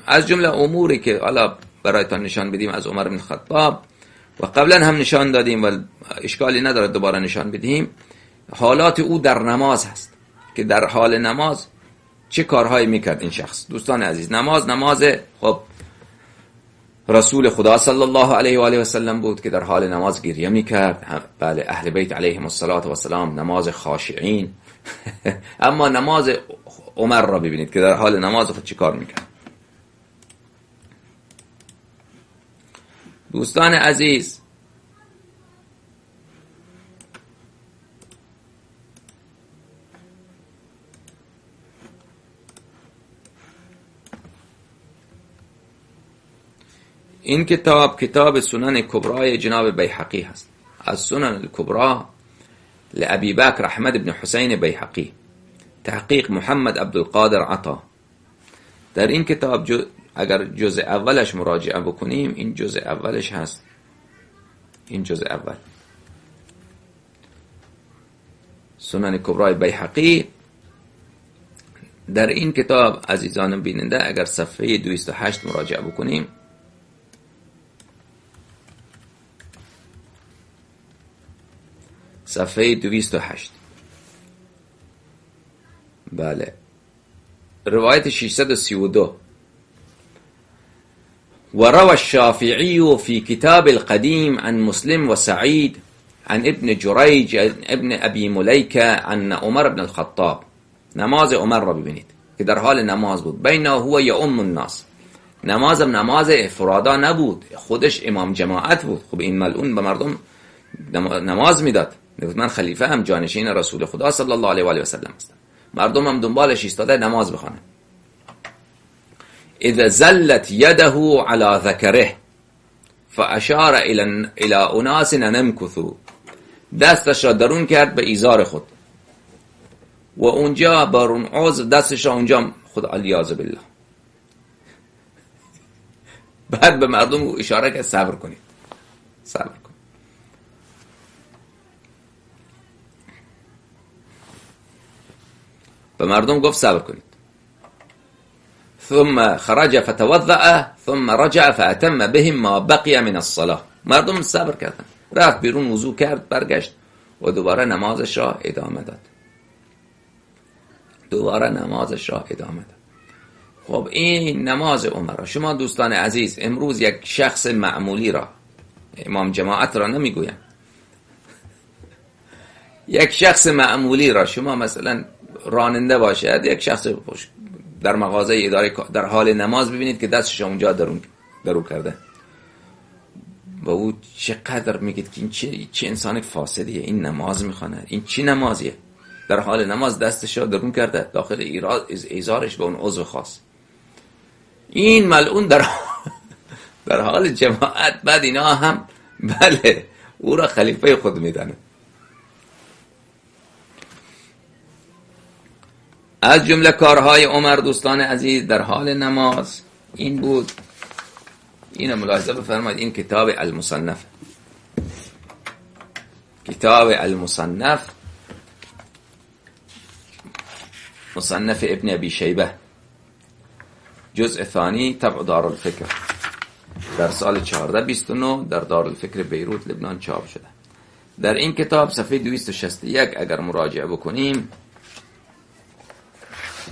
از جمله اموری که حالا برایتان نشان بدیم از عمر بن خطاب و قبلا هم نشان دادیم و اشکالی نداره دوباره نشان بدیم، حالات او در نماز هست که در حال نماز چه کارهایی میکرد این شخص. دوستان عزیز، نماز خب رسول خدا صلی الله علیه و آله و سلم بود که در حال نماز گریه میکرد. بله، اهل بیت علیهم السلام نماز خاشعین. اما نماز عمر را ببینید که در حال نماز خود چی کار میکرد. دوستان عزیز، این کتاب سنن کبرای جناب بیهقی هست. از سنن الکبرى لأبی بکر احمد بن حسین بیهقی، تحقیق محمد عبدالقادر عطا. در این کتاب اگر جزء اولش مراجعه بکنیم، این جزء اولش هست. این جزء اول سنن کبرای بیهقی. در این کتاب عزیزان بیننده اگر صفحه 208 مراجعه بکنیم، صفحه 208، بله، روایت 632. وروى الشافعي في كتاب القديم عن مسلم وسعيد عن ابن جريج ابن ابي مليكة عن عمر بن الخطاب. نماز عمر را ببینید که در حال نماز بود. بینه هو یؤم الناس، نماز افرادا نبود، خودش امام جماعت بود. خب این ملعون به مردم نماز میداد. من خلیفه هم جانشین رسول خدا صلی الله علیه و آله و سلم هستم، مردم هم دنبالش ایستاده نماز بخوانن. اذا زلت يده على ذكره فاشار الى اناس نمكثوا، دستش را درون کرد به ایزار خود و اونجا بارون عوض دستش را اونجا خود علیاذ بالله. بعد به مردم اشاره کرد صبر کنید، صبر کنید. به مردم گفت صبر کنید. ثم خرج فتوضأ ثم رجع فأتم بهم ما بقي من الصلاة. مردم صبر کردن، رفت بیرون وضو کرد، برگشت و دوباره نمازش را ادامه داد. خب این نماز عمر. شما دوستان عزیز، امروز یک شخص معمولی را، امام جماعت را نمیگویم، یک شخص معمولی را شما مثلا راننده باشد، یک شخص در مغازه اداره در حال نماز ببینید که دستش اونجا درو کرده، و او چقدر میگید که این چه انسان فاسدیه، این نماز میخونه، این چی نمازیه؟ در حال نماز دستش درون کرده داخل ایزارش به اون عضو خاص. این ملعون در حال جماعت، بعد اینا هم بله او را خلیفه خود میدانه. از جمله کارهای عمر دوستان عزیز در حال نماز این بود. اینو ملاحظه بفرمایید. این کتاب المصنف، کتاب المصنف، مصنف ابن ابی شیبه، جزء ثانی، طبع دارالفکر، در سال 1429 در دارالفکر بیروت لبنان چاپ شده. در این کتاب صفحه 261 اگر مراجعه بکنیم،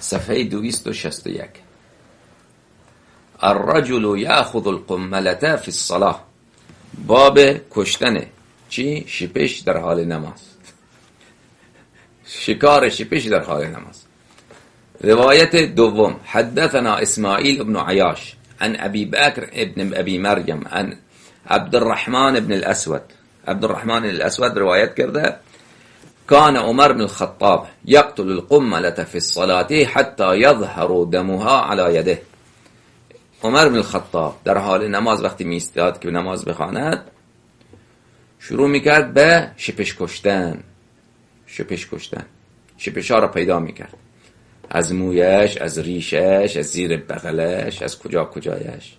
صفحه 261، الرجل یأخذ القملة فی الصلاة، باب کشتن چی؟ شپش در حال نماز، شکار شپش در حال نماز. روایت دوم، حدثنا اسماعیل ابن عیاش عن ابی بکر ابن ابی مریم عن عبدالرحمن ابن الاسود. عبدالرحمن الاسود روایت کرده كان عمر بن الخطاب يقتل القملة في الصلاة حتى يظهر دمها على يده. عمر بن الخطاب در حال نماز وقتی میستاد که نماز بخواند، شروع میکرد به شپش کشتن. شپشا را پیدا میکرد، از مویش، از ریشش، از زیر بغلش، از کجایش.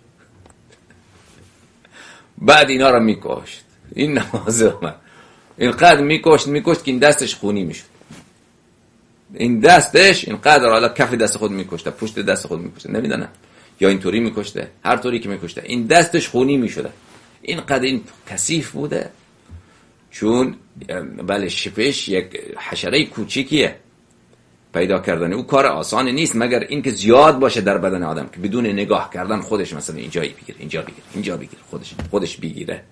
بعد اینا را میکشت. این نماز عمر. اینقدر میکشت که این دستش خونی میشد. این دستش اینقدر، حالا کف دست خود میکشته، پشت دست خود میکشته، نمیدونم یا اینطوری میکشته، هر طوری که میکشته این دستش خونی میشده. اینقدر این کثیف بوده، چون بله شپش یک حشره کوچیکیه، پیدا کردن او کار آسانی نیست، مگر اینکه زیاد باشه در بدن آدم که بدون نگاه کردن خودش مثلا اینجا بگیره، اینجا بگیره، خودش بگیره.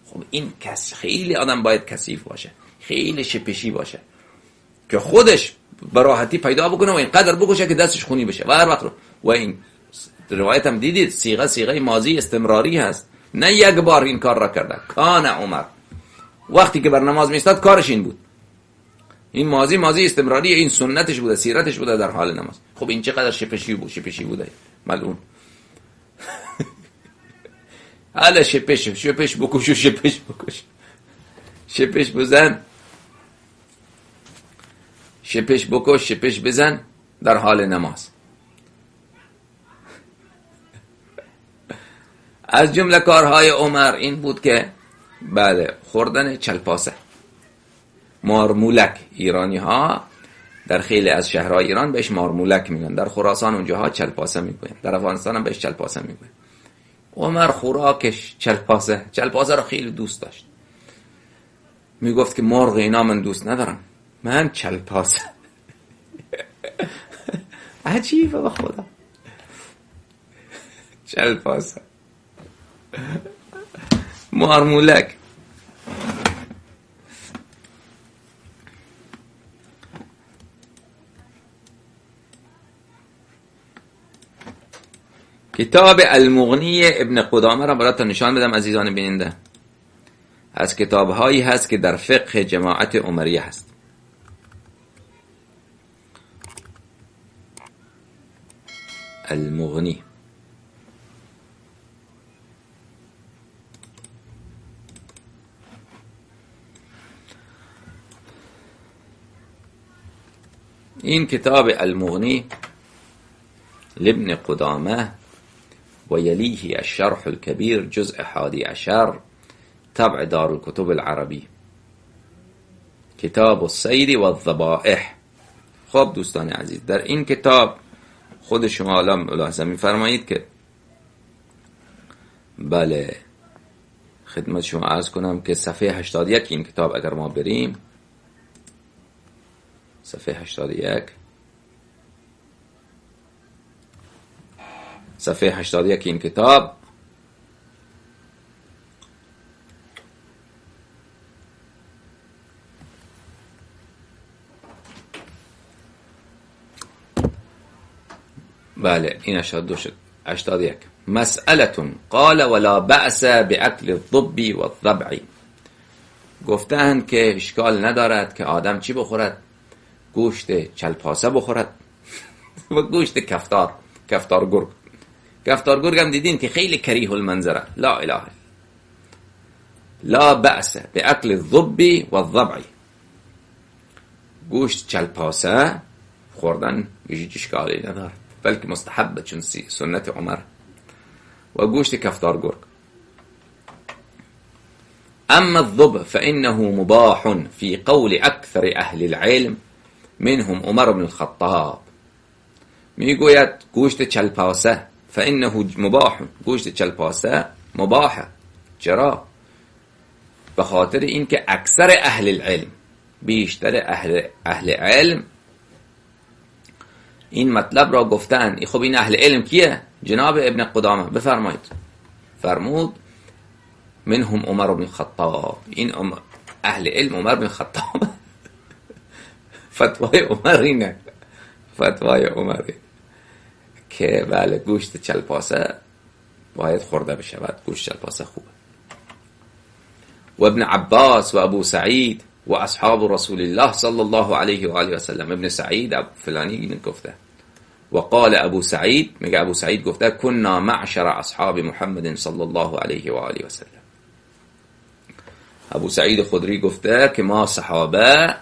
خب این خیلی آدم باید کثیف باشه، خیلی شپشی باشه که خودش براحتی پیدا بکنه و اینقدر بکشه که دستش خونی بشه و هر وقت رو. و این روایت هم دیدید صیغه ماضی استمراری هست، نه یک بار این کار را کرده. کان عمر، وقتی که بر نماز میستاد کارش این بود. این ماضی استمراری، این سنتش بوده، سیرتش بوده در حال نماز. خب این چقدر شپشی بوده ملعون. حالا شپش بکش و شپش بزن، شپش بکش، شپش بزن در حال نماز. از جمله کارهای عمر این بود که بله خوردن چلپاسه، مارمولک. ایرانی ها در خیلی از شهرهای ایران بهش مارمولک میگن، در خراسان اونجاها چلپاسه میگن، در افغانستان هم بهش چلپاسه میگن. عمر خوراکش چلپاسه رو خیلی دوست داشت. میگفت که مرغ اینا من دوست ندارم، من چلپاسه. عجیبه به خدا، چلپاسه، مارمولک. کتاب المغنی ابن قدامه را براتون نشان بدم عزیزان بیننده. از کتاب‌هایی هست که در فقه جماعت عمریه هست. المغنی این کتاب المغنی لابن قدامه و یلیه الشرح الكبیر جزء 11 طبع دار الكتب العربی، کتاب الصید و الذبائح. خب دوستان عزیز، در این کتاب خود شما الان ملاحظه می‌فرمایید که بله خدمت شما عرض کنم که صفحه 81 این کتاب اگر ما بریم، صفحه 81 این کتاب بله این 82 شد. 81 مسئله قال ولا بأس بأكل الضب والضبع. گفتند که اشکال ندارد که آدم چی بخورد؟ گوشت چلپاسه بخورد و گوشت کفتار گرگ. کفتار گرگ هم دیدین که خیلی کریه المنظره. لا اله لا بأس بأكل الضب والضبع. گوشت چلپاسه خوردن هیچ اشکالی ندارد، بلکه مستحب، چون سنت عمر. و گوشت کفتار گرگ. اما الضب فانه مباح في قول اكثر اهل العلم منهم عمر بن الخطاب. میگوید گوشت چلپاسه فانه مباح، گوشت چلپاسه مباحه. چرا؟ به خاطر اینکه اکثر اهل العلم، بیشتر اهل علم این مطلب را گفتن. خب این اهل علم کیه؟ جناب ابن قدامه. بفرمایید. فرمود منهم عمر بن الخطاب. این اهل علم عمر بن الخطاب. فتوای عمر اینه، فتوای عمر که بله گوشت چلپاسه باید خورده بشود، گوشت چلپاسه خوبه. و ابن عباس و ابو سعید و اصحاب رسول الله صلی الله علیه و آله و سلم. ابن سعید فلانی این گفته. و قال ابو سعید، میگه ابو سعید گفته كنا معشر اصحاب محمد صلی الله علیه و آله و سلم. ابو سعید خدری گفته که ما صحابه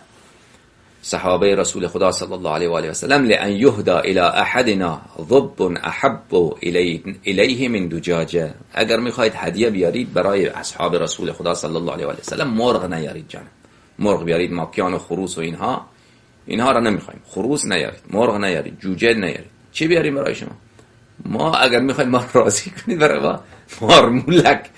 رسول خدا صلی الله علیه و آله و سلم لأن یهدى الى احدنا ضب احب الیه من دجاجه. اگر میخواید هدیه بیارید برای اصحاب رسول خدا صلی الله علیه و آله و سلم، مرغ نیارید جانم. مرغ بیارید، ماکیان و خروس و اینها را نمیخوایم. خروس نیارید، مرغ نیارید، جوجه نیارید. چی بیاریم برای شما؟ ما اگر میخوایم ما راضی کنید برای ما مارمولک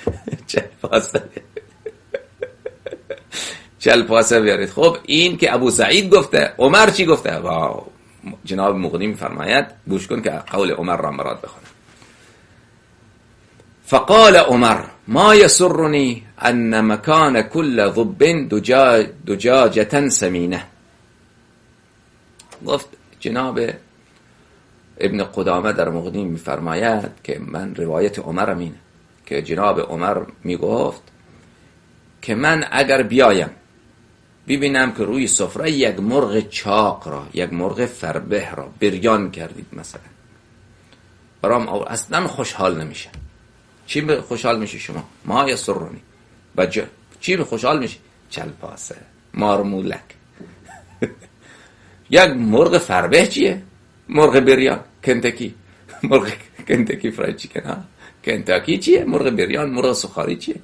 چل پاسه بیارید. خب این که ابو سعید گفته، عمر چی گفته؟ واو. جناب مغنی میفرماید گوش کن که قول عمر را مراد بخونه. فقال عمر ما يسرني ان مكان كل ضب دجاجة سمینه. گفت جناب ابن قدامه در مغنی میفرماید که من روایت عمرم اینه که جناب عمر میگفت که من اگر بیایم ببینم که روی سفره یک مرغ چاق را، یک مرغ فربه را بریان کردید مثلا، برام اصلا خوشحال نمیشه. چی خوشحال میشه شما؟ ما یسرونی. چی خوشحال میشه؟ چلپاسه، مارمولک. یک مرغ فربه چیه؟ مرغ بریان، کنتاکی، مرغ کنتاکی فراید چیکن ها. کنتاکی چیه؟ مرغ بریان، مرغ سوخاری چیه؟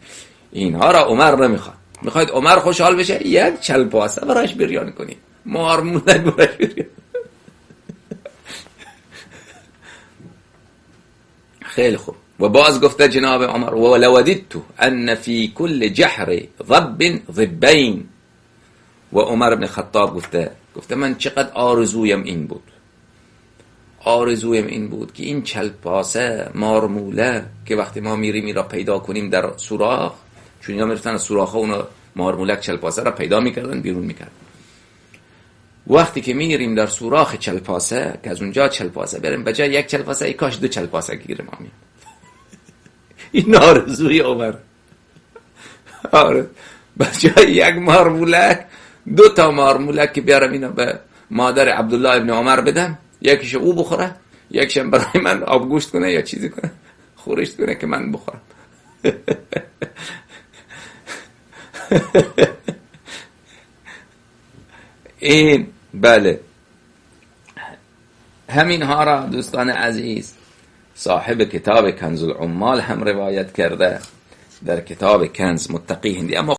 اینها را عمر نمیخواد. میخواید عمر خوشحال بشه؟ یک چلپاسه براش بریان کنید، مارمولک براش بریان. خیلی خوب. و باز گفته جناب عمر ولوددت ان فی کل جحر ضب ضبین. و عمر بن خطاب گفته من چقدر آرزویم این بود که این چلپاسه مارموله که وقتی ما میریم این را پیدا کنیم در سوراخ، چون اینا میرفتن از سوراخ ها اونو مارمولک چلپاسه را پیدا میکردن، بیرون میکردن. وقتی که میریم در سوراخ چلپاسه که از اونجا چلپاسه بریم، بجای یک چلپاسه کاش دو چلپاسه گیریم. آمین. این آرزوی عمر. بجای یک مارمولک دو تا مارمولک که بیارم اینا به مادر عبدالله ابن عمر بدم، یکیش او بخوره، یکیش برای من آبگوشت کنه یا چیزی کنه، خورشت کنه که من بخورم. این بله همین ها را دوستان عزیز صاحب کتاب کنز العمال هم روایت کرده در کتاب کنز متقی هندی. اما